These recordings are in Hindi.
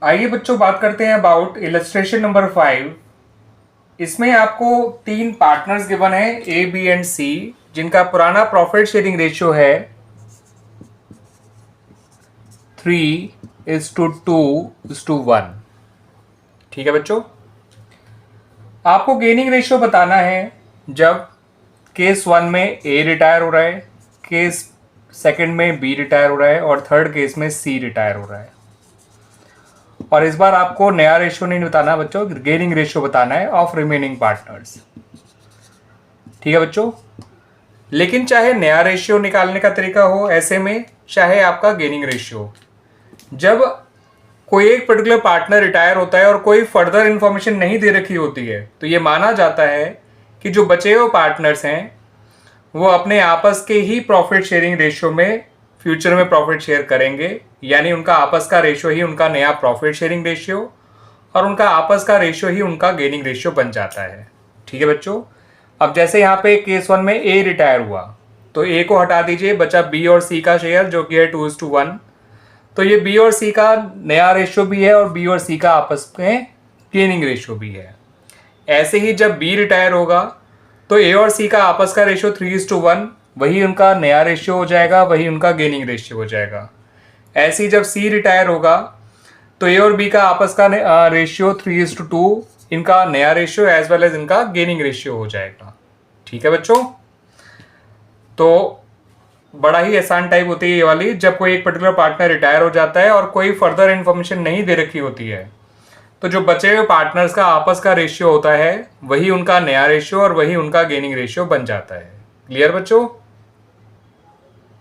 आइए बच्चों बात करते हैं अबाउट इलस्ट्रेशन नंबर 5। इसमें आपको 3 पार्टनर्स गिवन है ए बी एंड सी, जिनका पुराना प्रॉफिट शेयरिंग रेशियो है 3:2:1। ठीक है बच्चों, आपको गेनिंग रेशियो बताना है जब केस 1 में ए रिटायर हो रहा है, केस सेकंड में बी रिटायर हो रहा है और थर्ड केस में सी रिटायर हो रहा है। और इस बार आपको नया रेशियो नहीं बताना बच्चों, गेनिंग रेशियो बताना है ऑफ रिमेनिंग पार्टनर्स। ठीक है बच्चों, लेकिन चाहे नया रेशियो निकालने का तरीका हो ऐसे में, चाहे आपका गेनिंग रेशियो, जब कोई एक पर्टिकुलर पार्टनर रिटायर होता है और कोई फर्दर इंफॉर्मेशन नहीं दे रखी होती है, तो ये माना जाता है कि जो बचे हुए पार्टनर्स हैं वो अपने आपस के ही प्रॉफिट शेयरिंग रेशियो में फ्यूचर में प्रॉफिट शेयर करेंगे, यानी उनका आपस का रेशियो ही उनका नया प्रॉफिट शेयरिंग रेशियो और उनका आपस का रेशियो ही उनका गेनिंग रेशियो बन जाता है। ठीक है बच्चों, अब जैसे यहाँ पे केस 1 में ए रिटायर हुआ तो ए को हटा दीजिए, बचा बी और सी का शेयर जो कि है 2:1। तो ये बी और सी का नया रेशियो भी है और बी और सी का आपस में गेनिंग रेशियो भी है। ऐसे ही जब बी रिटायर होगा तो ए और सी का आपस का रेशियो 3:1, वही उनका नया रेशियो हो जाएगा, वही उनका गेनिंग रेशियो हो जाएगा। ऐसे ही जब सी रिटायर होगा तो ए और बी का आपस का रेशियो 3:2, इनका नया रेशियो एज वेल एज इनका गेनिंग रेशियो हो जाएगा। ठीक है बच्चों, तो बड़ा ही आसान टाइप होती है ये वाली, जब कोई एक पर्टिकुलर पार्टनर रिटायर हो जाता है और कोई फर्दर इंफॉर्मेशन नहीं दे रखी होती है, तो जो बचे हुए पार्टनर्स का आपस का रेशियो होता है वही उनका नया रेशियो और वही उनका गेनिंग रेशियो बन जाता है। क्लियर बच्चों?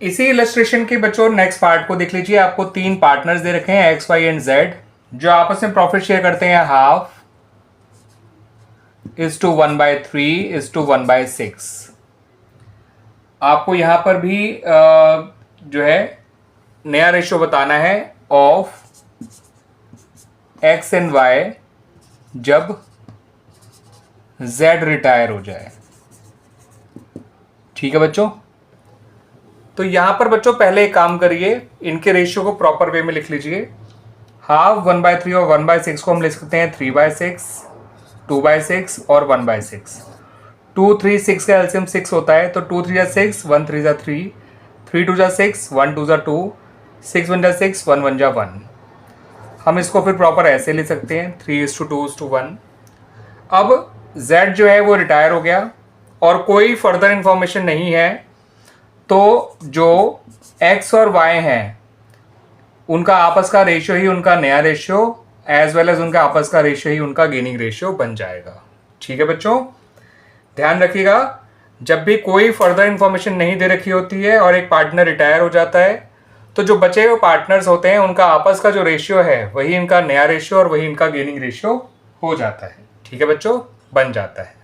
इसी इलस्ट्रेशन के बच्चों नेक्स्ट पार्ट को देख लीजिए। आपको 3 पार्टनर्स दे रखे हैं एक्स वाई एंड जेड, जो आपस में प्रॉफिट शेयर करते हैं 1/3:1/6। आपको यहां पर भी जो है नया रेशियो बताना है ऑफ एक्स एंड वाई जब जेड रिटायर हो जाए। ठीक है बच्चों, तो यहां पर बच्चों पहले एक काम करिए, इनके रेशियो को प्रॉपर वे में लिख लीजिए। 1/3 और 1/6 को हम लिख सकते हैं 3/6, 2/6 और 1/6। 2, 3, 6 का एलसीएम 6 होता है, तो 2 3 6, 1 3 3, 3 2 6, 1 2 2, 6 1 6, 1 1 1। हम इसको फिर प्रॉपर ऐसे लिख सकते हैं 3:2:1। अब Z जो है वो रिटायर हो गया और कोई फर्दर इंफॉर्मेशन नहीं है, तो जो X और Y हैं उनका आपस का रेशियो ही उनका नया रेशियो एज वेल एज उनका आपस का रेशियो ही उनका गेनिंग रेशियो बन जाएगा। ठीक है बच्चों, ध्यान रखिएगा, जब भी कोई फर्दर इंफॉर्मेशन नहीं दे रखी होती है और एक पार्टनर रिटायर हो जाता है, तो जो बचे हुए पार्टनर्स होते हैं उनका आपस का जो रेशियो है वही इनका नया रेशियो और वही इनका गेनिंग रेशियो हो जाता है। ठीक है बच्चों, बन जाता है।